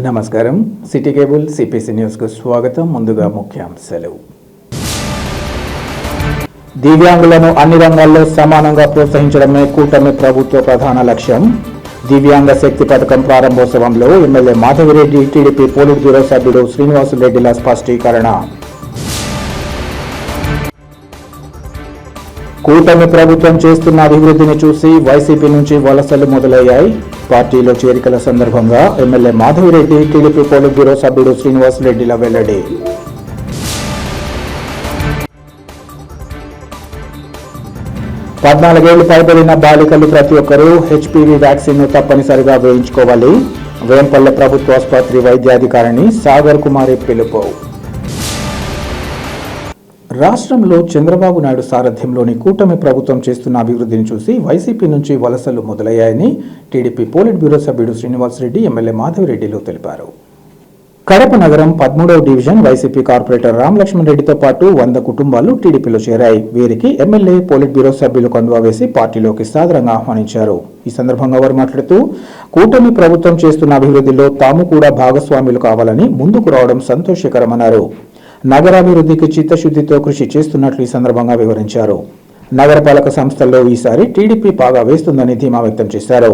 నమస్కారం. City cable CPC న్యూస్కు స్వాగతం. ముందుగా ముఖ్యాంశాలు. దివ్యాంగులను అన్ని రంగాల్లో సమానంగా ప్రోత్సహించడమే కూటమి ప్రభుత్వ ప్రధాన లక్ష్యం. దివ్యాంగ శక్తి పథకం ప్రారంభోత్సవంలో MLA Madhavi Reddy, TDP politburo సభ్యుడు శ్రీనివాసులరెడ్డిల స్పష్టీకరణ. కూటమి ప్రభుత్వం చేస్తున్న అభివృద్ధిని చూసి వైసీపీ నుంచి వలసలు మొదలయ్యాయి. పార్టీలో చేరికల సందర్భంగా MLA Madhavi Reddy, TDP politburo సభ్యుడు శ్రీనివాసులరెడ్డిల వెల్లడి. పద్నాలుగేళ్లు పైబడిన బాలికలు ప్రతి ఒక్కరూ హెచ్పివి వ్యాక్సిన్ను తప్పనిసరిగా వేయించుకోవాలి. వేంపల్లె ప్రభుత్వ ఆసుపత్రి వైద్యాధికారిణి సాగర్ కుమారి పిలుపు. రాష్ట్రంలో చంద్రబాబు నాయుడు సారథ్యంలోని కూటమి ప్రభుత్వం చేస్తున్న అభివృద్ధిని చూసి వైసీపీ నుంచి వలసలు మొదలయ్యాయని టీడీపీ పోలిట్ బ్యూరో సభ్యుడు శ్రీనివాసరెడ్డి, ఎమ్మెల్యే మాధవిరెడ్డిలు తెలిపారు. కడప నగరం 13వ డివిజన్ వైసీపీ కార్పొరేటర్ రామలక్ష్మణ్ రెడ్డితో పాటు 100 కుటుంబాలు టీడీపీలో చేరాయి. వీరికి ఎమ్మెల్యే, పోలిట్ బ్యూరో సభ్యులు కండువా వేసి పార్టీలోకి సాదరంగా ఆహ్వానించారు. ఈ సందర్భంగా వారు మాట్లాడుతూ కూటమి ప్రభుత్వం చేస్తున్న అభివృద్ధిలో తాము కూడా భాగస్వాములు కావాలని ముందుకు రావడం సంతోషకరమన్నారు. నగరాభివృద్ధికి చిత్తశుద్ధితో కృషి చేస్తున్నట్లు ఈ సందర్భంగా వివరించారు. నగరపాలక సంస్థల్లో ఈసారి టీడీపీ పాగా వేస్తుందని ధీమా వ్యక్తం చేశారు.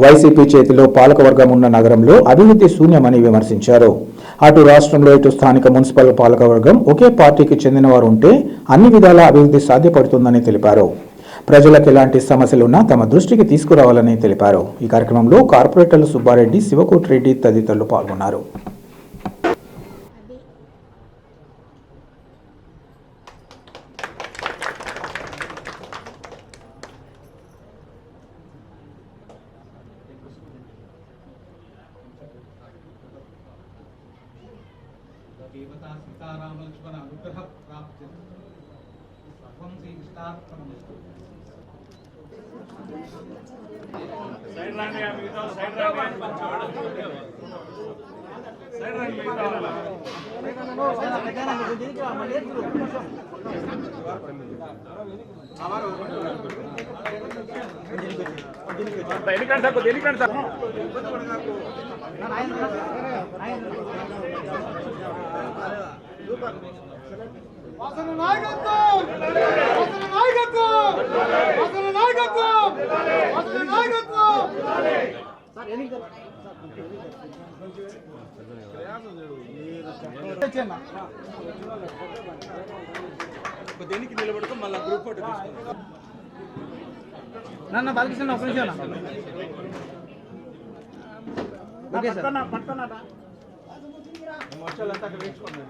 వైసీపీ చేతిలో పాలకవర్గం ఉన్న నగరంలో అభివృద్ధి శూన్యమని విమర్శించారు. అటు రాష్ట్రంలో ఇటు స్థానిక మున్సిపల్ పాలకవర్గం ఒకే పార్టీకి చెందిన వారు ఉంటే అన్ని విధాల అభివృద్ధి సాధ్యపడుతుందని తెలిపారు. ప్రజలకు ఎలాంటి సమస్యలున్నా తమ దృష్టికి తీసుకురావాలని తెలిపారు. ఈ కార్యక్రమంలో కార్పొరేటర్లు సుబ్బారెడ్డి, శివకోటిరెడ్డి తదితరులు పాల్గొన్నారు. దేవతా సీతారామలక్ష్మణ అనుగ్రహ ప్రాప్తి సర్వం శ్రీకృష్ణార్పణమస్తు. సైడ్ రండి, మిగతా సైడ్ రండి, సైడ్ రండి, వాసన నాయకత్వం, వాసన నాయకత్వం, వాసన నాయకత్వం, వాసన నాయకత్వం. దేనికి నిలబడుకో మళ్ళీ గ్రూప్ ఫోటో తీసుకుంటాం. నన్ను బాలకృష్ణ ఒక నిమిషం పట్టుకున్నా మోక్షాలంతా అక్కడ వేసుకోండి.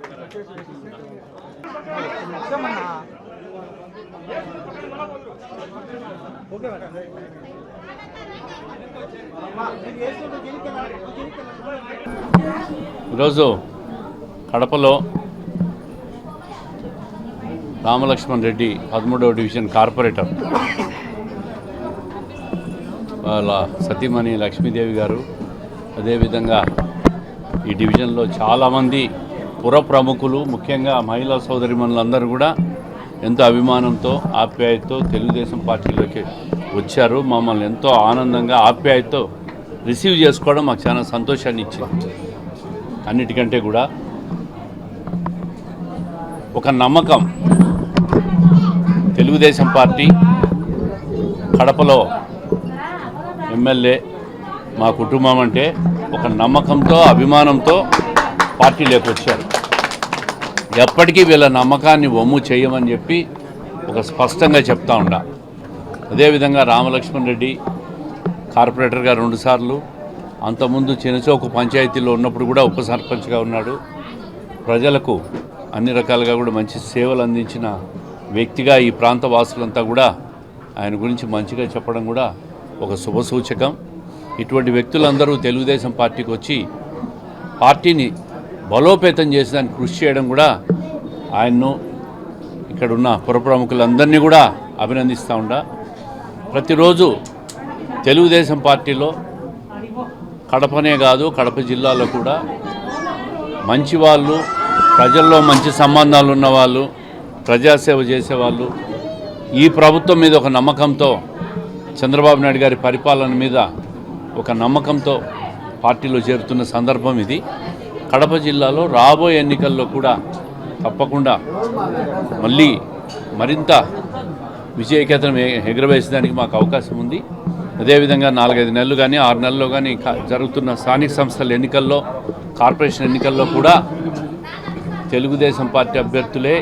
ఈరోజు కడపలో రామలక్ష్మణ్ రెడ్డి 13వ డివిజన్ కార్పొరేటర్ వాళ్ళ సతీమణి లక్ష్మీదేవి గారు, అదేవిధంగా ఈ డివిజన్లో చాలామంది పుర ప్రముఖులు, ముఖ్యంగా మహిళా సోదరిమణులందరూ కూడా ఎంతో అభిమానంతో, ఆప్యాయతతో తెలుగుదేశం పార్టీలోకి వచ్చారు. మమ్మల్ని ఎంతో ఆనందంగా, ఆప్యాయతతో రిసీవ్ చేసుకోవడం మాకు చాలా సంతోషాన్ని ఇచ్చింది. అన్నిటికంటే కూడా ఒక నమ్మకం, తెలుగుదేశం పార్టీ కడపలో ఎమ్మెల్యే మా కుటుంబం అంటే ఒక నమ్మకంతో, అభిమానంతో పార్టీలోకి వచ్చారు. ఎప్పటికీ వీళ్ళ నమ్మకాన్ని వమ్ము చేయమని చెప్పి ఒక స్పష్టంగా చెప్తా ఉండా. అదేవిధంగా రామలక్ష్మణ్ రెడ్డి కార్పొరేటర్గా 2 సార్లు, అంతకుముందు చిన్నచౌకు పంచాయతీలో ఉన్నప్పుడు కూడా ఉప సర్పంచ్గా ఉన్నాడు. ప్రజలకు అన్ని రకాలుగా కూడా మంచి సేవలు అందించిన వ్యక్తిగా ఈ ప్రాంత వాసులంతా కూడా ఆయన గురించి మంచిగా చెప్పడం కూడా ఒక శుభసూచకం. ఇటువంటి వ్యక్తులందరూ తెలుగుదేశం పార్టీకి వచ్చి పార్టీని బలోపేతం చేసేదానికి కృషి చేయడం కూడా ఆయన్ను, ఇక్కడున్న పుర ప్రముఖులందరినీ కూడా అభినందిస్తూ ఉండా. ప్రతిరోజు తెలుగుదేశం పార్టీలో కడపనే కాదు, కడప జిల్లాలో కూడా మంచి వాళ్ళు, ప్రజల్లో మంచి సంబంధాలు ఉన్నవాళ్ళు, ప్రజాసేవ చేసేవాళ్ళు ఈ ప్రభుత్వం మీద ఒక నమ్మకంతో, చంద్రబాబు నాయుడు గారి పరిపాలన మీద ఒక నమ్మకంతో పార్టీలో చేరుతున్న సందర్భం ఇది. కడప జిల్లాలో రాబోయే ఎన్నికల్లో కూడా తప్పకుండా మళ్ళీ మరింత విజయకేతనం ఎగురవేసేదానికి మాకు అవకాశం ఉంది. అదేవిధంగా 4-5 నెలలు కానీ 6 నెలల్లో కానీ జరుగుతున్న స్థానిక సంస్థల ఎన్నికల్లో, కార్పొరేషన్ ఎన్నికల్లో కూడా తెలుగుదేశం పార్టీ అభ్యర్థులే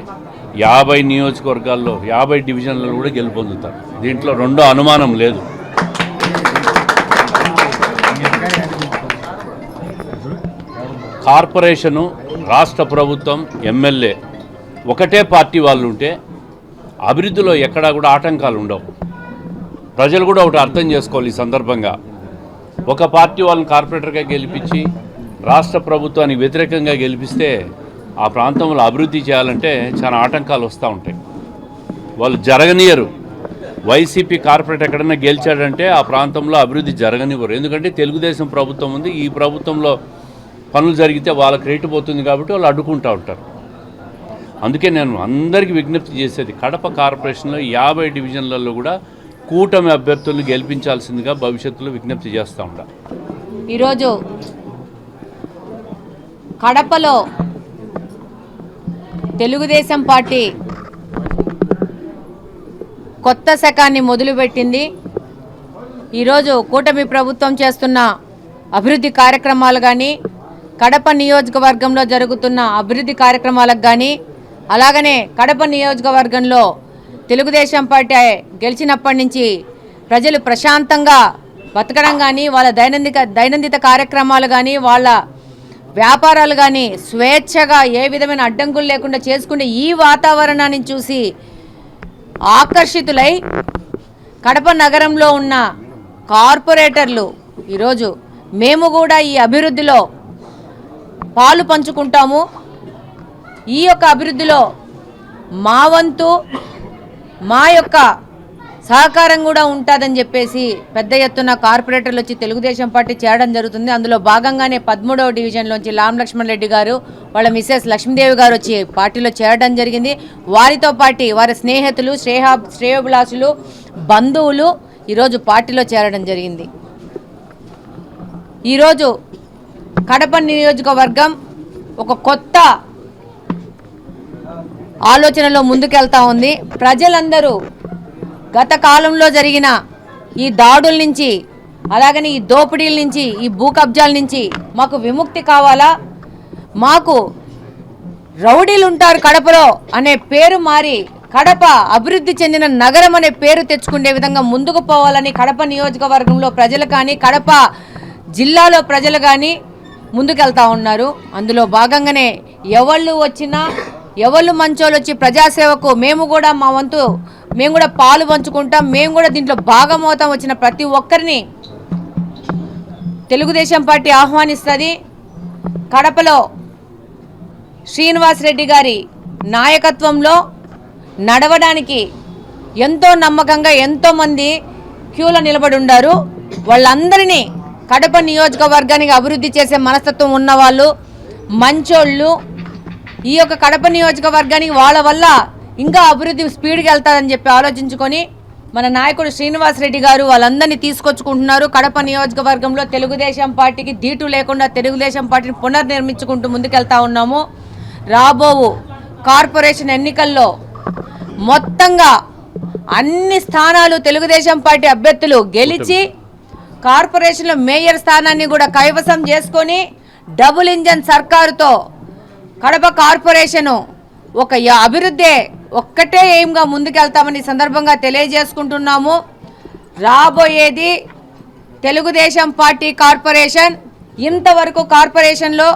50 నియోజకవర్గాల్లో 50 డివిజన్లలో కూడా గెలుపొందుతారు. దీంట్లో రెండో అనుమానం లేదు. కార్పొరేషను, రాష్ట్ర ప్రభుత్వం, ఎమ్మెల్యే ఒకటే పార్టీ వాళ్ళు ఉంటే అభివృద్ధిలో ఎక్కడా కూడా ఆటంకాలు ఉండవు. ప్రజలు కూడా ఒకటి అర్థం చేసుకోవాలి. ఈ సందర్భంగా ఒక పార్టీ వాళ్ళని కార్పొరేటర్గా గెలిపించి రాష్ట్ర ప్రభుత్వానికి వ్యతిరేకంగా గెలిపిస్తే ఆ ప్రాంతంలో అభివృద్ధి చేయాలంటే చాలా ఆటంకాలు వస్తూ ఉంటాయి. వాళ్ళు జరగనియరు. వైసీపీ కార్పొరేట్ ఎక్కడైనా గెలిచాడంటే ఆ ప్రాంతంలో అభివృద్ధి జరగనివ్వరు. ఎందుకంటే తెలుగుదేశం ప్రభుత్వం ఉంది. ఈ ప్రభుత్వంలో పనులు జరిగితే వాళ్ళకి రేటు పోతుంది కాబట్టి వాళ్ళు అడ్డుకుంటూ ఉంటారు. అందుకే నేను అందరికీ విజ్ఞప్తి చేసేది, కడప కార్పొరేషన్లో 50 డివిజన్లలో కూడా కూటమి అభ్యర్థులను గెలిపించాల్సిందిగా భవిష్యత్తులో విజ్ఞప్తి చేస్తూ ఉంటారు. ఈరోజు కడపలో తెలుగుదేశం పార్టీ కొత్త శకాన్ని మొదలుపెట్టింది. ఈరోజు కూటమి ప్రభుత్వం చేస్తున్న అభివృద్ధి కార్యక్రమాలు కానీ, కడప నియోజకవర్గంలో జరుగుతున్న అభివృద్ధి కార్యక్రమాలకు కానీ, అలాగనే కడప నియోజకవర్గంలో తెలుగుదేశం పార్టీ గెలిచినప్పటి నుంచి ప్రజలు ప్రశాంతంగా బతకడం కానీ, వాళ్ళ దైనందిన కార్యక్రమాలు కానీ, వాళ్ళ వ్యాపారాలు కానీ స్వేచ్ఛగా ఏ విధమైన అడ్డంకులు లేకుండా చేసుకునే ఈ వాతావరణాన్ని చూసి ఆకర్షితులై కడప నగరంలో ఉన్న కార్పొరేటర్లు ఈరోజు మేము కూడా ఈ అభివృద్ధిలో పాలు పంచుకుంటాము, ఈ యొక్క అభివృద్ధిలో మా వంతు మా యొక్క సహకారం కూడా ఉంటుందని చెప్పేసి పెద్ద ఎత్తున కార్పొరేటర్లు వచ్చి తెలుగుదేశం పార్టీ చేరడం జరుగుతుంది. అందులో భాగంగానే 13వ డివిజన్లోంచి లామ్ లక్ష్మణ్ రెడ్డి గారు, వాళ్ళ మిసెస్ లక్ష్మీదేవి గారు వచ్చి పార్టీలో చేరడం జరిగింది. వారితో పాటు వారి స్నేహితులు, శ్రేయోభిలాషులు, బంధువులు ఈరోజు పార్టీలో చేరడం జరిగింది. ఈరోజు కడప నియోజకవర్గం ఒక కొత్త ఆలోచనలో ముందుకెళ్తా ఉంది. ప్రజలందరూ గత కాలంలో జరిగిన ఈ దాడుల నుంచి, అలాగని ఈ దోపిడీల నుంచి, ఈ భూ కబ్జాల నుంచి మాకు విముక్తి కావాలా, మాకు రౌడీలు ఉంటారు కడపలో అనే పేరు మారి కడప అభివృద్ధి చెందిన నగరం అనే పేరు తెచ్చుకునే విధంగా ముందుకు పోవాలని కడప నియోజకవర్గంలో ప్రజలు కానీ, కడప జిల్లాలో ప్రజలు కానీ ముందుకెళ్తా ఉన్నారు. అందులో భాగంగానే ఎవళ్ళు వచ్చినా, ఎవళ్ళు మంచోళ్ళు వచ్చి ప్రజాసేవకు మేము కూడా మా వంతు మేము కూడా పాలు పంచుకుంటాం, మేము కూడా దీంట్లో భాగమవుతాం, వచ్చిన ప్రతి ఒక్కరిని తెలుగుదేశం పార్టీ ఆహ్వానిస్తుంది. కడపలో శ్రీనివాస్ రెడ్డి గారి నాయకత్వంలో నడవడానికి ఎంతో నమ్మకంగా ఎంతోమంది క్యూలో నిలబడి ఉన్నారు. వాళ్ళందరినీ కడప నియోజకవర్గానికి అభివృద్ధి చేసే మనస్తత్వం ఉన్నవాళ్ళు, మంచోళ్ళు, ఈ యొక్క కడప నియోజకవర్గానికి వాళ్ళ వల్ల ఇంకా అభివృద్ధి స్పీడ్గా వెళ్తారని చెప్పి ఆలోచించుకొని మన నాయకుడు శ్రీనివాస్ రెడ్డి గారు వాళ్ళందరినీ తీసుకొచ్చుకుంటున్నారు. కడప నియోజకవర్గంలో తెలుగుదేశం పార్టీకి దీటు లేకుండా తెలుగుదేశం పార్టీని పునర్నిర్మించుకుంటూ ముందుకెళ్తా ఉన్నాము. రాబోవు కార్పొరేషన్ ఎన్నికల్లో మొత్తంగా అన్ని స్థానాలు తెలుగుదేశం పార్టీ అభ్యర్థులు గెలిచి కార్పొరేషన్లో మేయర్ స్థానాన్ని కూడా కైవసం చేసుకొని డబుల్ ఇంజన్ సర్కారుతో కడప కార్పొరేషను ఒక అభివృద్ధి ఒక్కటే ఎయిమ్గా ముందుకెళ్తామని సందర్భంగా తెలియజేసుకుంటున్నాము. రాబోయేది తెలుగుదేశం పార్టీ కార్పొరేషన్. ఇంతవరకు కార్పొరేషన్లో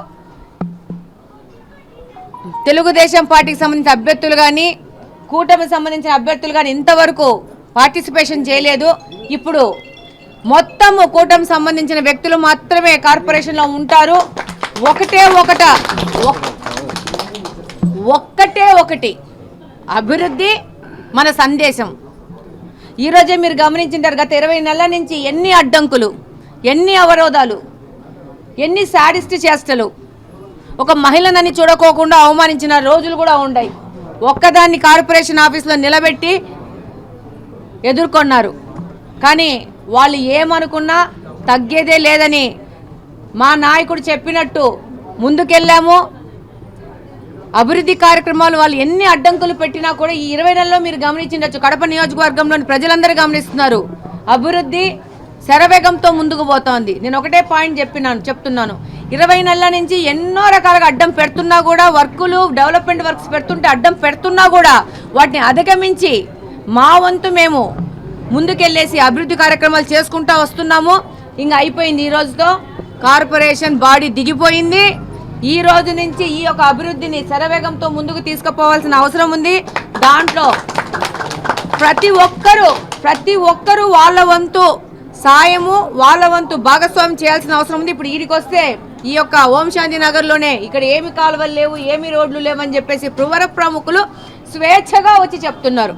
తెలుగుదేశం పార్టీకి సంబంధించిన అభ్యర్థులు కానీ, కూటమికి సంబంధించిన అభ్యర్థులు కానీ ఇంతవరకు పార్టిసిపేషన్ చేయలేదు. ఇప్పుడు మొత్తము కూటమి సంబంధించిన వ్యక్తులు మాత్రమే కార్పొరేషన్లో ఉంటారు. ఒక్కటే ఒకటి అభివృద్ధి మన సందేశం. ఈరోజే మీరు గమనించారు, గత 20 నెలల నుంచి ఎన్ని అడ్డంకులు, ఎన్ని అవరోధాలు, ఎన్ని శాడిస్ట్ చేష్టలు, ఒక మహిళనని చూడకోకుండా అవమానించిన రోజులు కూడా ఉన్నాయి. ఒక్కదాన్ని కార్పొరేషన్ ఆఫీస్లో నిలబెట్టి ఎదుర్కొన్నారు. కానీ వాళ్ళు ఏమనుకున్నా తగ్గేదే లేదని మా నాయకుడు చెప్పినట్టు ముందుకెళ్ళాము. అభివృద్ధి కార్యక్రమాలు వాళ్ళు ఎన్ని అడ్డంకులు పెట్టినా కూడా ఈ 20 నెలల్లో మీరు గమనించవచ్చు, కడప నియోజకవర్గంలోని ప్రజలందరూ గమనిస్తున్నారు. అభివృద్ధి శరవేగంతో ముందుకు పోతోంది. నేను ఒకటే పాయింట్ చెప్తున్నాను 20 నెలల నుంచి ఎన్నో రకాలుగా అడ్డం పెడుతున్నా కూడా, వర్కులు డెవలప్మెంట్ వర్క్స్ పెడుతుంటే అడ్డం పెడుతున్నా కూడా వాటిని అధిగమించి మా వంతు మేము ముందుకెళ్ళేసి అభివృద్ధి కార్యక్రమాలు చేసుకుంటూ వస్తున్నాము. ఇంకా అయిపోయింది. ఈ రోజుతో కార్పొరేషన్ బాడీ దిగిపోయింది. ఈ రోజు నుంచి ఈ యొక్క అభివృద్ధిని శరవేగంతో ముందుకు తీసుకుపోవాల్సిన అవసరం ఉంది. దాంట్లో ప్రతి ఒక్కరూ వాళ్ళ వంతు సాయము, వాళ్ళ వంతు భాగస్వామ్యం చేయాల్సిన అవసరం ఉంది. ఇప్పుడు వీడికి వస్తే ఈ యొక్క ఓం శాంతి నగర్లోనే ఇక్కడ ఏమి కాలువలు లేవు, ఏమి రోడ్లు లేవని చెప్పేసి పురవర ప్రముఖులు స్వేచ్ఛగా వచ్చి చెప్తున్నారు.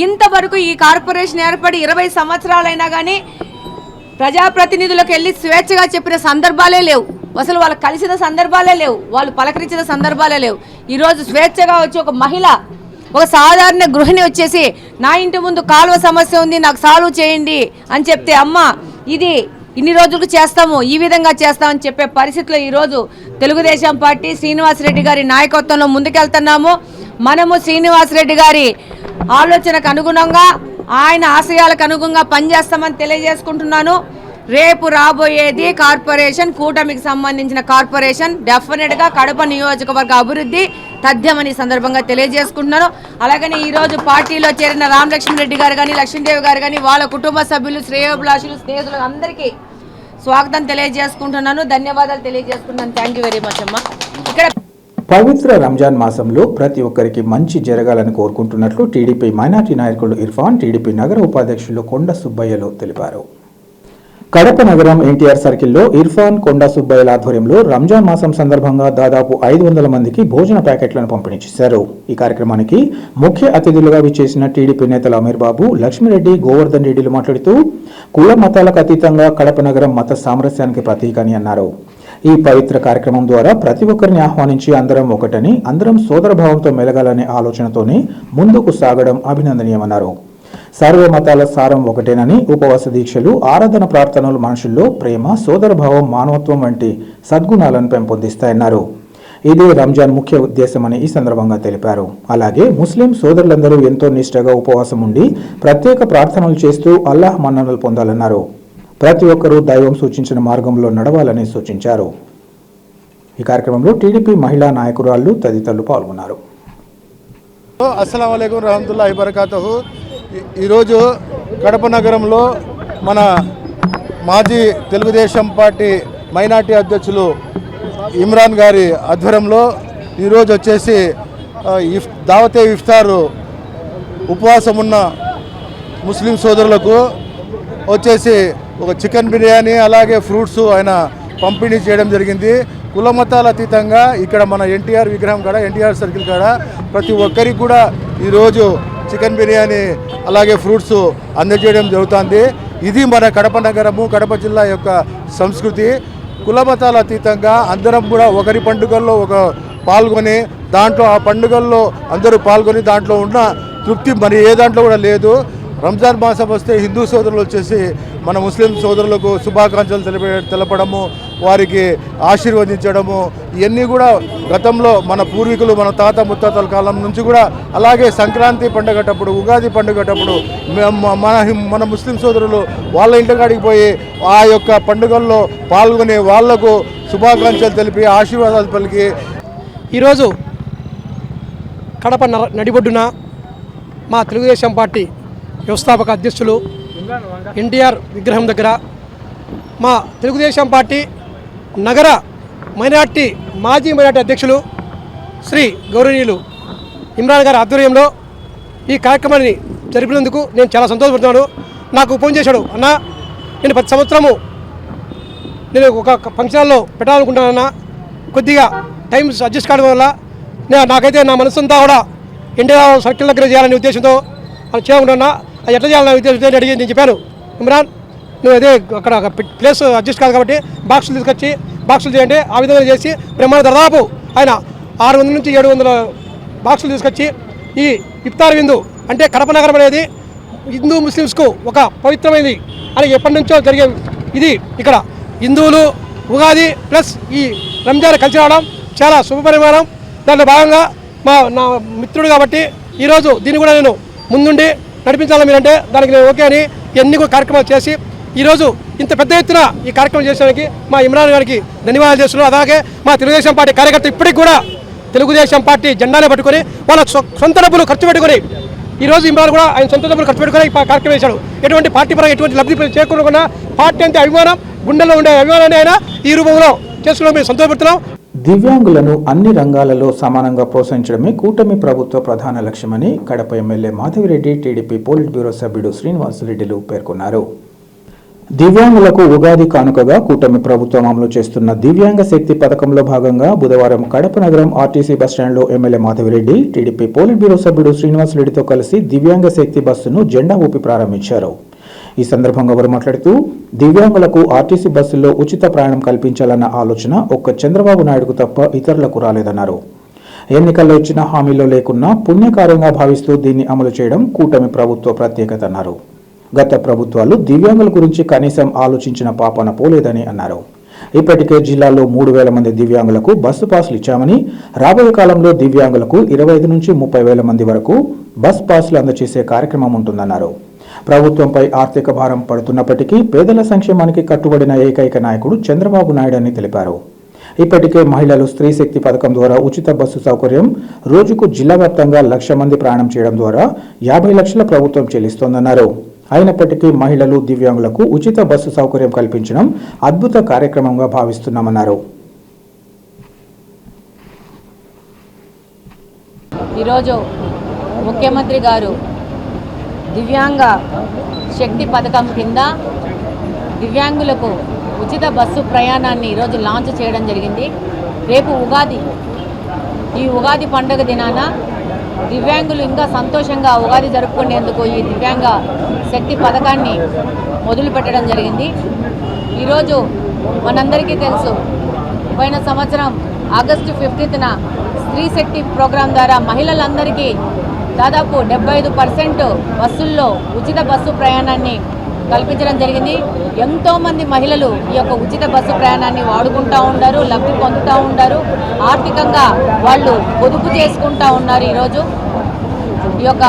ఇంతవరకు ఈ కార్పొరేషన్ ఏర్పడి 20 సంవత్సరాలైనా కానీ ప్రజాప్రతినిధులకు వెళ్ళి స్వేచ్ఛగా చెప్పిన సందర్భాలే లేవు. అసలు వాళ్ళు కలిసిన సందర్భాలే లేవు, వాళ్ళు పలకరించిన సందర్భాలే లేవు. ఈరోజు స్వేచ్ఛగా వచ్చి ఒక మహిళ, ఒక సాధారణ గృహిణి వచ్చేసి నా ఇంటి ముందు కాలువ సమస్య ఉంది, నాకు సాల్వ్ చేయండి అని చెప్తే, అమ్మ ఇది ఇన్ని రోజులకు చేస్తాము, ఈ విధంగా చేస్తామని చెప్పే పరిస్థితిలో ఈరోజు తెలుగుదేశం పార్టీ శ్రీనివాసరెడ్డి గారి నాయకత్వంలో ముందుకెళ్తున్నాము. మనము శ్రీనివాసరెడ్డి గారి ఆలోచనకు అనుగుణంగా, ఆయన ఆశయాలకు అనుగుణంగా పనిచేస్తామని తెలియజేసుకుంటున్నాను. రేపు రాబోయేది కార్పొరేషన్, కూటమికి సంబంధించిన కార్పొరేషన్. డెఫినెట్గా కడప నియోజకవర్గ అభివృద్ధి తథ్యమని సందర్భంగా తెలియజేసుకుంటున్నాను. అలాగని ఈరోజు పార్టీలో చేరిన రామలక్ష్మణరెడ్డి గారు కానీ, లక్ష్మీదేవి గారు కానీ, వాళ్ళ కుటుంబ సభ్యులు, శ్రేయోభిలాషులు, స్నేహితులు అందరికీ స్వాగతం తెలియజేసుకుంటున్నాను. ధన్యవాదాలు తెలియజేసుకుంటున్నాను. థ్యాంక్ యూ వెరీ మచ్ అమ్మా. ఇక్కడ పవిత్ర రంజాన్ మాసంలో ప్రతి ఒక్కరికి మంచి జరగాలని కోరుకుంటున్నట్లు టీడీపీ మైనార్టీ నాయకులు ఇర్ఫాన్, టీడీపీ నగర ఉపాధ్యక్షులు కొండ సుబ్బయ్యలు తెలిపారు. కడప నగరం ఎన్టీఆర్ సర్కిల్లో ఇర్ఫాన్, కొండ సుబ్బయ్యల ఆధ్వర్యంలో రంజాన్ మాసం సందర్భంగా దాదాపు 500 మందికి భోజన ప్యాకెట్లను పంపిణీ చేశారు. ఈ కార్యక్రమానికి ముఖ్య అతిథులుగా విచ్చేసిన టీడీపీ నేతలు అమీర్ బాబు, లక్ష్మిరెడ్డి, గోవర్ధన్ రెడ్డిలు మాట్లాడుతూ కుల మతాలకు అతీతంగా కడప నగరం మత సామరస్యానికి ప్రతీక అని అన్నారు. ఈ పవిత్ర కార్యక్రమం ద్వారా ప్రతి ఒక్కరిని ఆహ్వానించి అందరం ఒకటని, అందరం సోదరభావంతో మెలగాలనే ఆలోచనతోనే ముందుకు సాగడం అభినందనీయమన్నారు. సర్వమతాల సారం ఒకటేనని, ఉపవాస దీక్షలు, ఆరాధన ప్రార్థనలు మనుషుల్లో ప్రేమ, సోదరభావం, మానవత్వం వంటి సద్గుణాలను పెంపొందిస్తాయన్నారు. ఇదే రంజాన్ ముఖ్య ఉద్దేశమని ఈ సందర్భంగా తెలిపారు. అలాగే ముస్లిం సోదరులందరూ ఎంతో నిష్ఠగా ఉపవాసం ఉండి ప్రత్యేక ప్రార్థనలు చేస్తూ అల్లాహ్ మన్ననలు పొందాలన్నారు. ప్రతి ఒక్కరూ దైవం సూచించిన మార్గంలో నడవాలని సూచించారు. ఈ కార్యక్రమంలో టీడీపీ మహిళా నాయకురాళ్లు తదితరులు పాల్గొన్నారు. అస్సలాము అలైకుం రహమతుల్లాహి వబరకాతుహు. ఈరోజు కడప నగరంలో మన మాజీ తెలుగుదేశం పార్టీ మైనార్టీ అధ్యక్షులు ఇమ్రాన్ గారి ఆధ్వర్యంలో ఈరోజు వచ్చేసి దావతే ఇఫ్తారు ఉపవాసం ఉన్న ముస్లిం సోదరులకు వచ్చేసి ఒక చికెన్ బిర్యానీ అలాగే ఫ్రూట్స్ ఆయన పంపిణీ చేయడం జరిగింది. కుల మతాల అతీతంగా ఇక్కడ మన ఎన్టీఆర్ విగ్రహం కాడ, ఎన్టీఆర్ సర్కిల్ కాడ ప్రతి ఒక్కరికి కూడా ఈరోజు చికెన్ బిర్యానీ అలాగే ఫ్రూట్స్ అందజేయడం జరుగుతుంది. ఇది మన కడప నగరము, కడప జిల్లా యొక్క సంస్కృతి. కుల మతాల అతీతంగా అందరం కూడా ఒకరి పండుగల్లో పాల్గొని దాంట్లో ఆ పండుగల్లో అందరూ పాల్గొని దాంట్లో ఉన్న తృప్తి మరి ఏ దాంట్లో కూడా లేదు. రంజాన్ మాసం వస్తే హిందూ సోదరులు వచ్చేసి మన ముస్లిం సోదరులకు శుభాకాంక్షలు తెలపడము, వారికి ఆశీర్వదించడము, ఇవన్నీ కూడా గతంలో మన పూర్వీకులు, మన తాత ముత్తాతల కాలం నుంచి కూడా అలాగే సంక్రాంతి పండుగటప్పుడు, ఉగాది పండుగటప్పుడు మన ముస్లిం సోదరులు వాళ్ళ ఇంటికాడికి పోయి ఆ యొక్క పండుగల్లో పాల్గొని వాళ్లకు శుభాకాంక్షలు తెలిపి ఆశీర్వాదాలు పలికి ఈరోజు కడప నడిబొడ్డున మా తెలుగుదేశం పార్టీ వ్యవస్థాపక అధ్యక్షులు ఎన్టీఆర్ విగ్రహం దగ్గర మా తెలుగుదేశం పార్టీ నగర మాజీ మైనార్టీ అధ్యక్షులు శ్రీ గౌరవనీయులు ఇమ్రాన్ గారి ఆధ్వర్యంలో ఈ కార్యక్రమాన్ని జరిపినందుకు నేను చాలా సంతోషపడుతున్నాను. నాకు ఫోన్ చేశాడు, అన్న నేను ప్రతి సంవత్సరము నేను ఒక ఫంక్షన్లో పెట్టాలనుకుంటున్నానన్నా, కొద్దిగా టైం అడ్జస్ట్ కావడం వల్ల నాకైతే నా మనసంతా కూడా ఎన్టీఆర్ సర్కిల్ దగ్గర చేయాలనే ఉద్దేశంతో అది చేయకుండా అది ఎట్లా చేయాలనే ఉద్దేశంతో అడిగి నేను చెప్పాను, ఇమ్రాన్ నువ్వు అదే అక్కడ ప్లేస్ అడ్జస్ట్ కాదు కాబట్టి బాక్సులు తీసుకొచ్చి బాక్సులు చేయండి. ఆ విధంగా చేసి బ్రహ్మాండ దాదాపు ఆయన 600 నుంచి 700 బాక్సులు తీసుకొచ్చి ఈ ఇఫ్తార్ విందు అంటే కడప నగరం అనేది హిందూ ముస్లిమ్స్కు ఒక పవిత్రమైనది అని ఎప్పటి నుంచో జరిగే ఇది. ఇక్కడ హిందువులు ఉగాది ప్లస్ ఈ రంజాన్ కలిసి రావడం చాలా శుభపరిమాణం. దాంట్లో భాగంగా నా మిత్రుడు కాబట్టి ఈరోజు దీన్ని కూడా నేను ముందుండి నడిపించాలని మీరంటే దానికి నేను ఓకే అని ఎన్ని కూడా కార్యక్రమాలు చేసి ఈరోజు ఇంత పెద్ద ఎత్తున ఈ కార్యక్రమం చేసేదానికి మా ఇమ్రాన్ గారికి ధన్యవాదాలు చేస్తున్నాను. అలాగే మా తెలుగుదేశం పార్టీ కార్యకర్త ఇప్పటికి కూడా తెలుగుదేశం పార్టీ జెండానే పట్టుకొని వాళ్ళ సొంత డబ్బులు ఖర్చు పెట్టుకొని ఈరోజు ఇమ్రాన్ కూడా ఆయన సొంత డబ్బులు ఖర్చు పెట్టుకొని కార్యక్రమం చేశాడు. ఎటువంటి పార్టీ పరంగా ఎటువంటి లబ్ధి చేకూరకుండా పార్టీ అంటే అభిమానం, గుండెల్లో ఉండే అభిమానాన్ని ఆయన ఈ రూపంలో చేసుకుని మేము సంతోషపడుతున్నాం. దివ్యాంగులను అన్ని రంగాలలో సమానంగా ప్రోత్సహించడమే కూటమి ప్రభుత్వ ప్రధాన లక్ష్యమని Kadapa MLA Madhavi Reddy TDP politburo సభ్యుడు శ్రీనివాసరెడ్డిలు పేర్కొన్నారు. దివ్యాంగులకు ఉగాది కానుకగా కూటమి ప్రభుత్వం అమలు చేస్తున్న దివ్యాంగ శక్తి పథకంలో భాగంగా బుధవారం కడప నగరం ఆర్టీసీ బస్టాండ్లో MLA Madhavi Reddy TDP politburo సభ్యుడు శ్రీనివాసరెడ్డితో కలిసి దివ్యాంగ శక్తి బస్సును జెండా ఊపి ప్రారంభించారు. ఈ సందర్భంగా వారు మాట్లాడుతూ దివ్యాంగులకు ఆర్టీసీ బస్సుల్లో ఉచిత ప్రయాణం కల్పించాలన్న ఆలోచన ఒక్క చంద్రబాబు నాయుడుకు తప్ప ఇతరులకు రాలేదన్నారు. ఎన్నికల్లో ఇచ్చిన హామీలో లేకున్నా పుణ్యకార్యంగా భావిస్తూ దీన్ని అమలు చేయడం కూటమి ప్రభుత్వ ప్రత్యేకత అన్నారు. గత ప్రభుత్వాలు దివ్యాంగుల గురించి కనీసం ఆలోచించిన పాపాన పోలేదని అన్నారు. ఇప్పటికే జిల్లాలో 3,000 మంది దివ్యాంగులకు బస్సు పాసులు ఇచ్చామని, రాబోయే కాలంలో దివ్యాంగులకు 25 నుంచి 30,000 మంది వరకు బస్ పాసులు అందజేసే కార్యక్రమం ఉంటుందన్నారు. ప్రభుత్వంపై ఆర్థిక భారం పడుతున్నప్పటికీ పేదల సంక్షేమానికి కట్టుబడిన ఏకైక నాయకుడు చంద్రబాబు నాయుడు అని తెలిపారు. ఇప్పటికే మహిళలు స్త్రీ శక్తి పథకం ద్వారా ఉచిత బస్సు సౌకర్యం, రోజుకు జిల్లా వ్యాప్తంగా 1,00,000 మంది ప్రయాణం చేయడం ద్వారా 50 లక్షల ప్రభుత్వం చెల్లిస్తోందన్నారు. అయినప్పటికీ మహిళలు, దివ్యాంగులకు ఉచిత బస్సు సౌకర్యం కల్పించడం అద్భుత కార్యక్రమంగా భావిస్తున్నామన్నారు. ఈరోజు ముఖ్యమంత్రి గారు దివ్యాంగ శక్తి పథకం కింద దివ్యాంగులకు ఉచిత బస్సు ప్రయాణాన్ని ఈరోజు లాంచ్ చేయడం జరిగింది. రేపు ఉగాది, ఈ ఉగాది పండుగ దినాన దివ్యాంగులు ఇంకా సంతోషంగా ఉగాది జరుపుకునేందుకు ఈ దివ్యాంగ శక్తి పథకాన్ని మొదలు పెట్టడం జరిగింది. ఈరోజు మనందరికీ తెలుసు, పోయిన సంవత్సరం ఆగస్టు 15న స్త్రీ శక్తి ప్రోగ్రాం ద్వారా మహిళలందరికీ దాదాపు 75% బస్సుల్లో ఉచిత బస్సు ప్రయాణాన్ని కల్పించడం జరిగింది. ఎంతోమంది మహిళలు ఈ యొక్క ఉచిత బస్సు ప్రయాణాన్ని వాడుకుంటూ ఉన్నారు, లబ్ధి పొందుతూ ఉన్నారు, ఆర్థికంగా వాళ్ళు పొదుపు చేసుకుంటూ ఉన్నారు. ఈరోజు ఈ యొక్క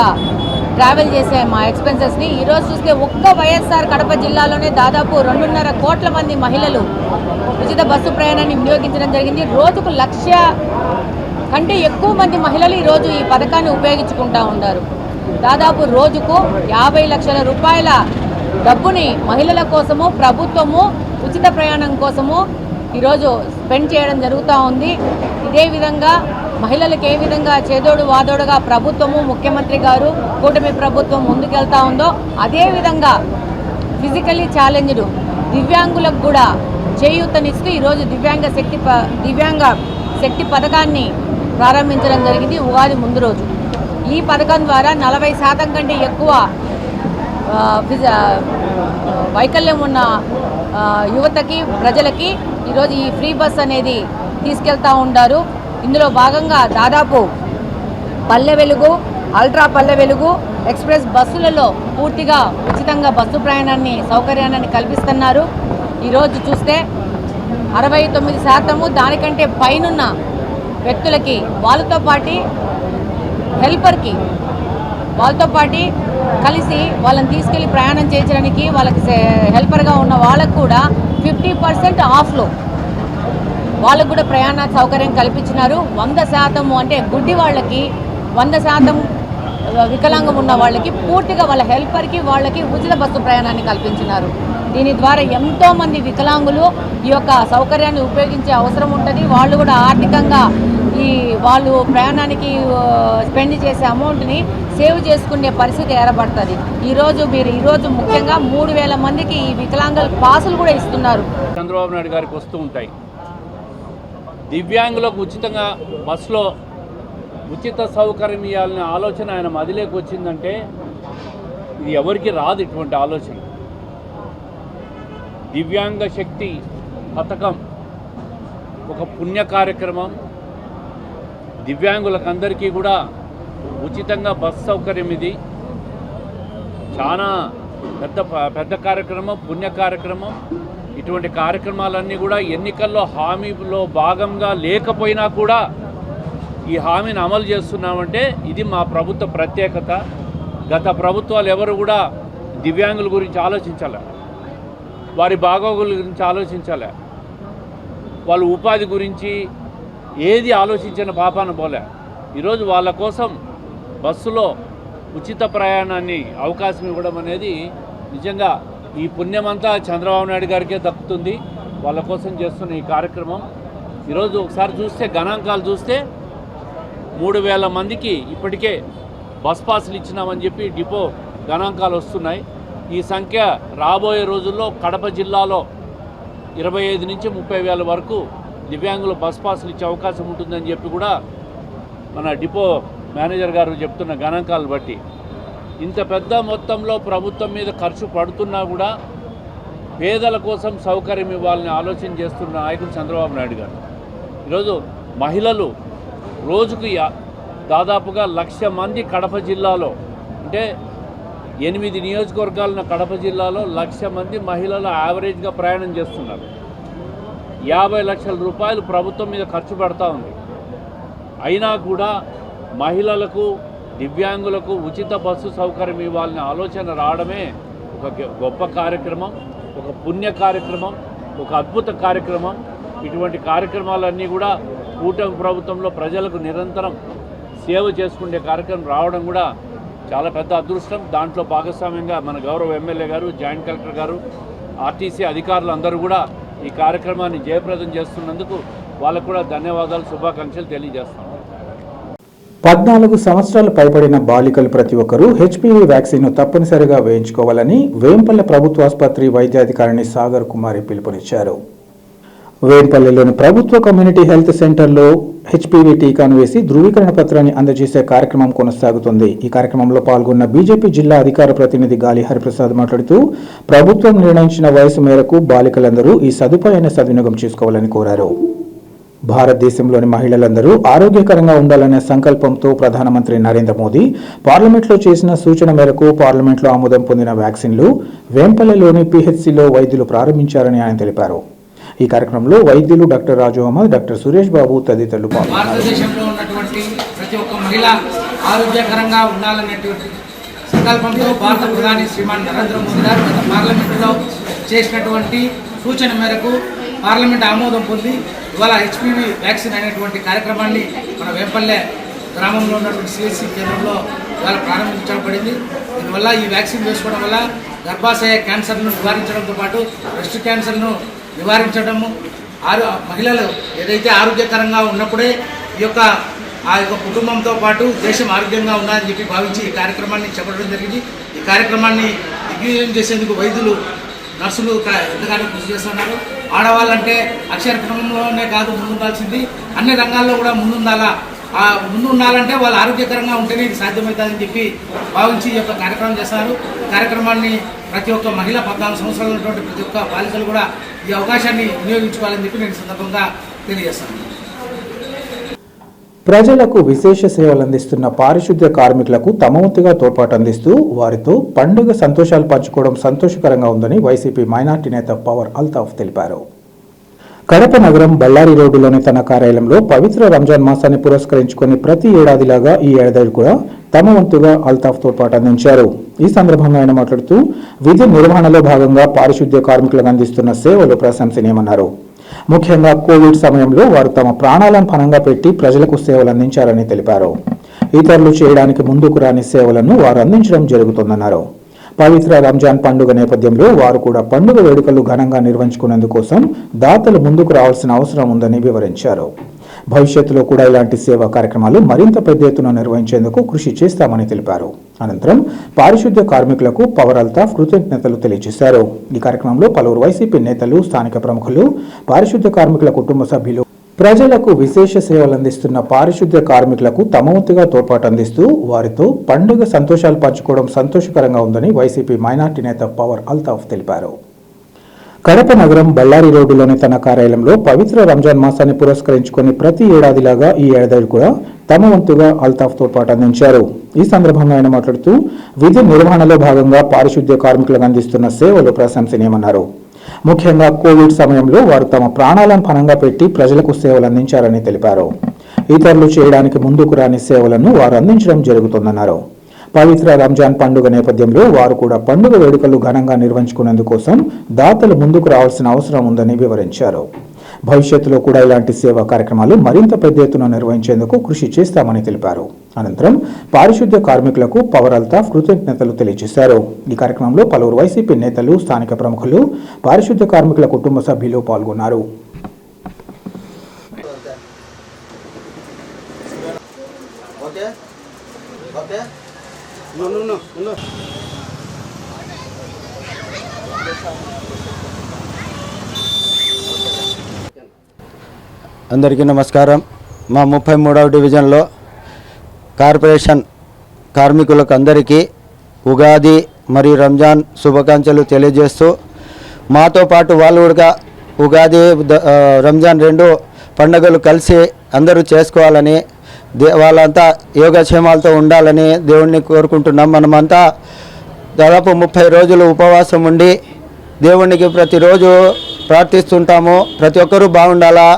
ట్రావెల్ చేసే మా ఎక్స్పెన్సెస్ని ఈరోజు చూస్తే ఒక్క వైఎస్ఆర్ కడప జిల్లాలోనే దాదాపు 2.5 కోట్ల మంది మహిళలు ఉచిత బస్సు ప్రయాణాన్ని వినియోగించడం జరిగింది. రోజుకు 1,00,000 కంటే ఎక్కువ మంది మహిళలు ఈరోజు ఈ పథకాన్ని ఉపయోగించుకుంటూ ఉన్నారు. దాదాపు రోజుకు 50 లక్షల రూపాయల డబ్బుని మహిళల కోసము ప్రభుత్వము ఉచిత ప్రయాణం కోసము ఈరోజు స్పెండ్ చేయడం జరుగుతూ ఉంది. ఇదే విధంగా మహిళలకు ఏ విధంగా చేదోడు వాదోడుగా ప్రభుత్వము, ముఖ్యమంత్రి గారు, కూటమి ప్రభుత్వం ముందుకెళ్తా ఉందో అదేవిధంగా ఫిజికల్లీ ఛాలెంజ్డ్ దివ్యాంగులకు కూడా చేయూతనిస్తూ ఈరోజు దివ్యాంగ శక్తి పథకాన్ని ప్రారంభించడం జరిగింది ఉగాది ముందు రోజు. ఈ పథకం ద్వారా 40% కంటే ఎక్కువ వైకల్యం ఉన్న యువతకి, ప్రజలకి ఈరోజు ఈ ఫ్రీ బస్ అనేది తీసుకెళ్తూ ఉంటారు. ఇందులో భాగంగా దాదాపు పల్లె వెలుగు, అల్ట్రా పల్లె వెలుగు, ఎక్స్ప్రెస్ బస్సులలో పూర్తిగా ఉచితంగా బస్సు ప్రయాణాన్ని సౌకర్యాన్ని కల్పిస్తున్నారు. ఈరోజు చూస్తే 69% దానికంటే పైనున్న వ్యక్తులకి వాళ్ళతో పాటు హెల్పర్కి వాళ్ళతో పాటు కలిసి వాళ్ళని తీసుకెళ్ళి ప్రయాణం చేయించడానికి వాళ్ళకి హెల్పర్గా ఉన్న వాళ్ళకు కూడా 50% ఆఫ్లో వాళ్ళకు కూడా ప్రయాణ సౌకర్యం కల్పించినారు. 100% అంటే గుడ్డి వాళ్ళకి, 100% వికలాంగం ఉన్న వాళ్ళకి పూర్తిగా వాళ్ళ హెల్పర్కి వాళ్ళకి ఉచిత బస్సు ప్రయాణాన్ని కల్పించినారు. దీని ద్వారా ఎంతోమంది వికలాంగులు ఈ యొక్క సౌకర్యాన్ని ఉపయోగించే అవసరం ఉంటుంది. వాళ్ళు కూడా ఆర్థికంగా వాళ్ళు ప్రయాణానికి స్పెండ్ చేసే అమౌంట్ని సేవ్ చేసుకునే పరిస్థితి ఏర్పడుతుంది. ఈరోజు ముఖ్యంగా 3,000 మందికి ఈ వికలాంగుల పాసులు కూడా ఇస్తున్నారు. చంద్రబాబు నాయుడు గారికి వస్తూ ఉంటాయి. దివ్యాంగులకు ఉచితంగా బస్సులో ఉచిత సౌకర్యం ఇవ్వాలనే ఆలోచన ఆయన మదిలోకి వచ్చిందంటే ఇది ఎవరికి రాదు. ఇటువంటి ఆలోచన దివ్యాంగ శక్తి పథకం ఒక పుణ్య కార్యక్రమం. దివ్యాంగులకు అందరికీ కూడా ఉచితంగా బస్ సౌకర్యం ఇది చాలా పెద్ద కార్యక్రమం, పుణ్య కార్యక్రమం. ఇటువంటి కార్యక్రమాలన్నీ కూడా ఎన్నికల్లో హామీలో భాగంగా లేకపోయినా కూడా ఈ హామీని అమలు చేస్తున్నామంటే ఇది మా ప్రభుత్వ ప్రత్యేకత. గత ప్రభుత్వాలు ఎవరు కూడా దివ్యాంగుల గురించి ఆలోచించాలి, వారి బాగోగుల గురించి ఆలోచించాలి, వాళ్ళ ఉపాధి గురించి ఏది ఆలోచించిన పాపాన పోలే. ఈరోజు వాళ్ళ కోసం బస్సులో ఉచిత ప్రయాణాన్ని అవకాశం ఇవ్వడం అనేది నిజంగా ఈ పుణ్యమంతా చంద్రబాబు నాయుడు గారికే దక్కుతుంది. వాళ్ళ కోసం చేస్తున్న ఈ కార్యక్రమం ఈరోజు ఒకసారి చూస్తే గణాంకాలు చూస్తే 3,000 మందికి ఇప్పటికే బస్ పాసులు ఇచ్చినామని చెప్పి డిపో గణాంకాలు వస్తున్నాయి. ఈ సంఖ్య రాబోయే రోజుల్లో కడప జిల్లాలో 25 నుంచి 30,000 వరకు దివ్యాంగులు బస్ పాసులు ఇచ్చే అవకాశం ఉంటుందని చెప్పి కూడా మన డిపో మేనేజర్ గారు చెప్తున్న గణాంకాలను బట్టి ఇంత పెద్ద మొత్తంలో ప్రభుత్వం మీద ఖర్చు పడుతున్నా కూడా పేదల కోసం సౌకర్యం ఇవ్వాలని ఆలోచన చేస్తున్న నాయకుడు చంద్రబాబు నాయుడు గారు. ఈరోజు మహిళలు రోజుకు దాదాపుగా 1,00,000 మంది కడప జిల్లాలో, అంటే 8 నియోజకవర్గాలున్న కడప జిల్లాలో 1,00,000 మంది మహిళలు యావరేజ్గా ప్రయాణం చేస్తున్నారు. 50 లక్షల రూపాయలు ప్రభుత్వం మీద ఖర్చు పెడతా ఉంది. అయినా కూడా మహిళలకు దివ్యాంగులకు ఉచిత బస్సు సౌకర్యం ఇవ్వాలనే ఆలోచన రావడమే ఒక గొప్ప కార్యక్రమం, ఒక పుణ్య కార్యక్రమం, ఒక అద్భుత కార్యక్రమం. ఇటువంటి కార్యక్రమాలన్నీ కూడా కూటమి ప్రభుత్వంలో ప్రజలకు నిరంతరం సేవ చేసుకునే కార్యక్రమం రావడం కూడా చాలా పెద్ద అదృష్టం. దాంట్లో భాగస్వామ్యంగా మన గౌరవ ఎమ్మెల్యే గారు, జాయింట్ కలెక్టర్ గారు, ఆర్టీసీ అధికారులు అందరూ కూడా ఈ కార్యక్రమాన్ని జయప్రదం చేస్తున్నందుకు వాళ్ళకు కూడా ధన్యవాదాలు, శుభాకాంక్షలు తెలియజేస్తాం. 14 సంవత్సరాలు పైబడిన బాలికలు ప్రతి ఒక్కరూ హెచ్పివి వ్యాక్సిన్ను తప్పనిసరిగా వేయించుకోవాలని వేంపల్లె ప్రభుత్వ ఆసుపత్రి వైద్యాధికారిణి సాగర్ కుమారి పిలుపునిచ్చారు. వేంపల్లెలోని ప్రభుత్వ కమ్యూనిటీ హెల్త్ సెంటర్లో హెచ్పివి టీకాను వేసి ధృవీకరణ పత్రాన్ని అందజేసే కార్యక్రమం కొనసాగుతుంది. ఈ కార్యక్రమంలో పాల్గొన్న బీజేపీ జిల్లా అధికార ప్రతినిధి గాలి హరిప్రసాద్ మాట్లాడుతూ ప్రభుత్వం నిర్ణయించిన వయసు మేరకు బాలికలందరూ ఈ సదుపాయాన్ని సద్వినియోగం చేసుకోవాలని కోరారు. భారతదేశంలోని మహిళలందరూ ఆరోగ్యకరంగా ఉండాలనే సంకల్పంతో ప్రధానమంత్రి నరేంద్ర మోదీ పార్లమెంట్లో చేసిన సూచన మేరకు పార్లమెంట్లో ఆమోదం పొందిన వ్యాక్సిన్లు వేంపల్లెలోని పిహెచ్సిలో వైద్యులు ప్రారంభించారని ఆయన తెలిపారు. ఈ కార్యక్రమంలో వైద్యులు డాక్టర్ రాజు అహ్మద్, డాక్టర్ సురేష్ బాబు తదితరులు పాల్గొన్నారు. భారతదేశంలో ఉన్నటువంటి ప్రతి ఒక్క మహిళ ఆరోగ్యకరంగా ఉండాలనేటువంటి సంకల్పంతో భారత ప్రధాని శ్రీమాన్ నరేంద్ర మోదీ గారు గత పార్లమెంటులో చేసినటువంటి సూచన మేరకు పార్లమెంట్ ఆమోదం పొంది ఇవాళ హెచ్పివి వ్యాక్సిన్ అనేటువంటి కార్యక్రమాన్ని మన వేంపల్లె గ్రామంలో ఉన్నటువంటి సిఎస్సి కేంద్రంలో ఇవాళ ప్రారంభించబడింది. దీనివల్ల ఈ వ్యాక్సిన్ వేసుకోవడం వల్ల గర్భాశయ క్యాన్సర్ను నివారించడంతో పాటు బ్రెస్ట్ క్యాన్సర్ను నివారించడము, మహిళలు ఏదైతే ఆరోగ్యకరంగా ఉన్నప్పుడే ఆ యొక్క కుటుంబంతో పాటు దేశం ఆరోగ్యంగా ఉండాలని చెప్పి భావించి ఈ కార్యక్రమాన్ని చేపట్టడం జరిగింది. ఈ కార్యక్రమాన్ని దిగ్విజయం చేసేందుకు వైద్యులు, నర్సులు ఎంతగానో కృషి చేస్తున్నారు. ఆడవాళ్ళంటే అక్షర క్రమంలోనే కాదు ముందుండాల్సింది, అన్ని రంగాల్లో కూడా ముందు ఉండాలంటే వాళ్ళు ఆరోగ్యకరంగా ఉంటేనే ఇది సాధ్యమవుతుందని చెప్పి భావించి ఈ యొక్క కార్యక్రమం చేస్తున్నారు. ఈ కార్యక్రమాన్ని ప్రతి ఒక్క మహిళ 14 సంవత్సరాలు ఉన్నటువంటి ప్రతి ఒక్క బాలికలు కూడా ఈ అవకాశాన్ని వినియోగించుకోవాలని చెప్పి నేను సందర్భంగా తెలియజేస్తాను. ప్రజలకు విశేష సేవలు అందిస్తున్న పారిశుద్ధ్య కార్మికులకు తమ వంతుగా తోడ్పాటు అందిస్తూ వారితో పండుగ సంతోషాలు పంచుకోవడం సంతోషకరంగా ఉందని వైసీపీ మైనార్టీ నేత పవర్ అల్తాఫ్ తెలిపారు. కడప నగరం బళ్ళారి రోడ్డులోని తన కార్యాలయంలో పవిత్ర రంజాన్ మాసాన్ని పురస్కరించుకుని ప్రతి ఏడాదిలాగా ఈ ఏడాది కూడా తమ వంతుగా అల్తాఫ్ తోడ్పాటు అందించారు. ఈ సందర్భంగా ఆయన మాట్లాడుతూ విధి నిర్వహణలో భాగంగా పారిశుద్ధ్య కార్మికులకు అందిస్తున్న సేవలు ప్రశంసనీయమన్నారు. ముఖ్యంగా కోవిడ్ సమయంలో వారు తమ ప్రాణాలను పణంగా పెట్టి ప్రజలకు సేవలు అందించారని తెలిపారు. ఇతరులు చేయడానికి ముందుకు రాని సేవలను వారు అందించడం జరుగుతుందన్నారు. పవిత్ర రంజాన్ పండుగ నేపథ్యంలో వారు కూడా పండుగ వేడుకలు ఘనంగా నిర్వహించుకునేందుకోసం దాతలు ముందుకు రావాల్సిన అవసరం ఉందని వివరించారు. భవిష్యత్తులో కూడా ఇలాంటి సేవా కార్యక్రమాలు మరింత పెద్ద ఎత్తున నిర్వహించేందుకు కృషి చేస్తామని తెలిపారు. అనంతరం పారిశుద్ధ్య కార్మికులకు పవర్ అల్తాఫ్ కృతజ్ఞతలు తెలియజేశారు. ఈ కార్యక్రమంలో పలువురు వైసీపీ నేతలు, స్థానిక ప్రముఖులు, పారిశుద్ధ్య కార్మికుల కుటుంబ సభ్యులు, ప్రజలకు విశేష సేవలు అందిస్తున్న పారిశుద్ధ్య కార్మికులకు తమ వంతుగా తోడ్పాటు అందిస్తూ వారితో పండుగ సంతోషాలు పంచుకోవడం సంతోషకరంగా ఉందని వైసీపీ మైనార్టీ నేత పవర్ అల్తాఫ్ తెలిపారు. కడప నగరం బళ్ళారి రోడ్డులోని తన కార్యాలయంలో పవిత్ర రంజాన్ మాసాన్ని పురస్కరించుకుని ప్రతి ఏడాదిలాగా ఈ ఏడాది కూడా తమ వంతుగా అల్తాఫ్ తోడ్పాటు అందించారు. ఈ సందర్భంగా ఆయన మాట్లాడుతూ విధి నిర్వహణలో భాగంగా పారిశుద్ధ్య కార్మికులకు అందిస్తున్న సేవలు ప్రశంసనీయమన్నారు. ముఖ్యంగా కోవిడ్ సమయంలో వారు తమ ప్రాణాలను పణంగా పెట్టి ప్రజలకు సేవలు అందించారని తెలిపారు. ఇతరులు చేయడానికి ముందుకు రాని సేవలను వారు అందించడం జరుగుతుందన్నారు. పవిత్ర రంజాన్ పండుగ నేపథ్యంలో వారు కూడా పండుగ వేడుకలు ఘనంగా నిర్వహించుకునేందుకోసం దాతలు ముందుకు రావాల్సిన అవసరం ఉందని వివరించారు. భవిష్యత్తులో కూడా ఇలాంటి సేవా కార్యక్రమాలు మరింత పెద్ద ఎత్తున నిర్వహించేందుకు కృషి చేస్తామని తెలిపారు. అనంతరం పారిశుద్ధ్య కార్మికులకు పవర్ అల్తాఫ్ కృతజ్ఞతలు తెలియజేశారు. ఈ కార్యక్రమంలో పలువురు వైసీపీ నేతలు, స్థానిక ప్రముఖులు, పారిశుద్ధ్య కార్మికుల కుటుంబ సభ్యులు పాల్గొన్నారు. అందరికీ నమస్కారం. మా 33వ డివిజన్లో కార్పొరేషన్ కార్మికులకు అందరికీ ఉగాది మరియు రంజాన్ శుభాకాంక్షలు తెలియజేస్తూ, మాతో పాటు వాళ్ళు కూడా ఉగాది రంజాన్ 2 పండుగలు కలిసి అందరూ చేసుకోవాలని, వాళ్ళంతా యోగక్షేమాలతో ఉండాలని దేవుణ్ణి కోరుకుంటున్నాం. మనమంతా దాదాపు 30 రోజులు ఉపవాసం ఉండి దేవునికి ప్రతిరోజు ప్రార్థిస్తుంటాము. ప్రతి ఒక్కరూ బాగుండాలా,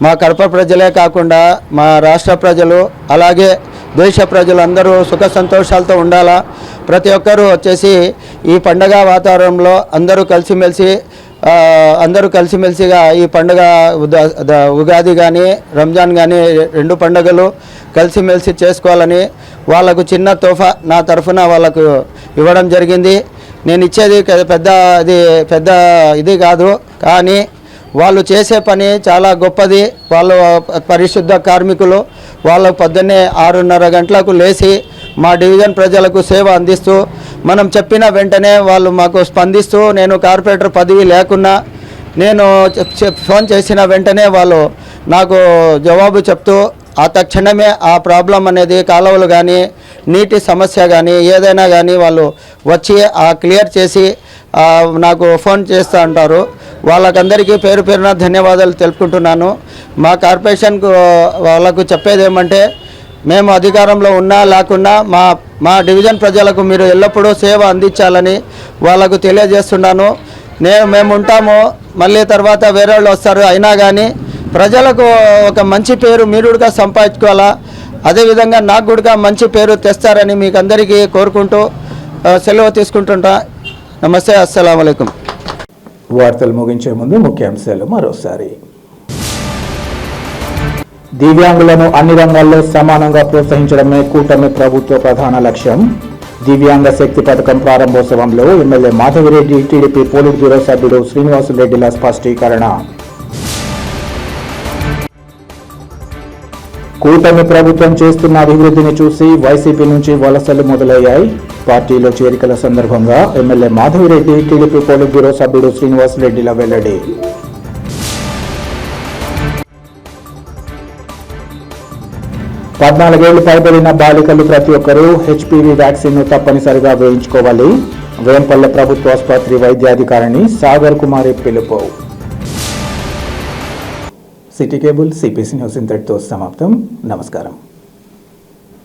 మా కడప ప్రజలే కాకుండా మా రాష్ట్ర ప్రజలు అలాగే దేశ ప్రజలు అందరూ సుఖ సంతోషాలతో ఉండాలా. ప్రతి ఒక్కరూ వచ్చేసి ఈ పండగ వాతావరణంలో అందరూ కలిసిమెలిసిగా ఈ పండుగ ఉగాది కానీ రంజాన్ కానీ 2 పండుగలు కలిసిమెలిసి చేసుకోవాలని వాళ్ళకు చిన్న తోఫా నా తరఫున వాళ్ళకు ఇవ్వడం జరిగింది. నేను ఇచ్చేది పెద్ద ఇది కాదు, కానీ వాళ్ళు చేసే పని చాలా గొప్పది. వాళ్ళు పరిశుద్ధ కార్మికులు. వాళ్ళు పొద్దున్నే 6:30 గంటలకు లేచి మా డివిజన్ ప్రజలకు సేవ అందిస్తూ, మనం చెప్పిన వెంటనే వాళ్ళు మాకు స్పందిస్తూ, నేను కార్పొరేటర్ పదవి లేకున్నా నేను ఫోన్ చేసిన వెంటనే వాళ్ళు నాకు జవాబు చెప్తూ ఆ తక్షణమే ఆ ప్రాబ్లం అనేది కాలువలు కానీ నీటి సమస్య కానీ ఏదైనా కానీ వాళ్ళు వచ్చి క్లియర్ చేసి నాకు ఫోన్ చేస్తూ ఉంటారు. వాళ్ళకందరికీ పేరు పేరున ధన్యవాదాలు తెలుపుకుంటున్నాను. మా కార్పొరేషన్కు వాళ్ళకు చెప్పేది ఏమంటే, మేము అధికారంలో ఉన్నా లేకున్నా మా డివిజన్ ప్రజలకు మీరు ఎల్లప్పుడూ సేవ అందించాలని వాళ్ళకు తెలియజేస్తున్నాను. మేము ఉంటాము, మళ్ళీ తర్వాత వేరే వాళ్ళు వస్తారు, అయినా కానీ ప్రజలకు ఒక మంచి పేరు మీరు కూడా సంపాదించుకోవాలా, అదేవిధంగా నాకు కూడా మంచి పేరు తెస్తారని మీకు అందరికీ కోరుకుంటూ సెలవు తీసుకుంటుంటా. నమస్తే, అస్సలాము అలైకుం. వార్తలు ముగించే ముందు ముఖ్యాంశాలు మరోసారి. దివ్యాంగులను అన్ని రంగాల్లో సమానంగా ప్రోత్సహించడమే కూటమి ప్రభుత్వ ప్రధాన లక్ష్యం. దివ్యాంగ శక్తి పథకం ప్రారంభోత్సవంలో MLA Madhavi Reddy, TDP politburo సభ్యుడు శ్రీనివాసులరెడ్డిల స్పష్టీకరణ. కూటమి ప్రభుత్వం చేస్తున్న అభివృద్ధిని చూసి వైసీపీ నుంచి వలసలు మొదలయ్యాయి. పార్టీలో చేరికల సందర్భంగా MLA Madhavi Reddy, TDP politburo సభ్యుడు శ్రీనివాసులరెడ్డిల వెల్లడి. 14 ఏళ్లు పైబడిన బాలికలు ప్రతి ఒక్కరూ హెచ్పివి వ్యాక్సిన్ను తప్పనిసరిగా వేయించుకోవాలి. వేంపల్లె ప్రభుత్వ ఆసుపత్రి వైద్యాధికారిని సాగర్ కుమారి పిలుపు. సిటీ కేబుల్, సిపిసి న్యూస్ ఇంతటితో సమాప్తం. నమస్కారం.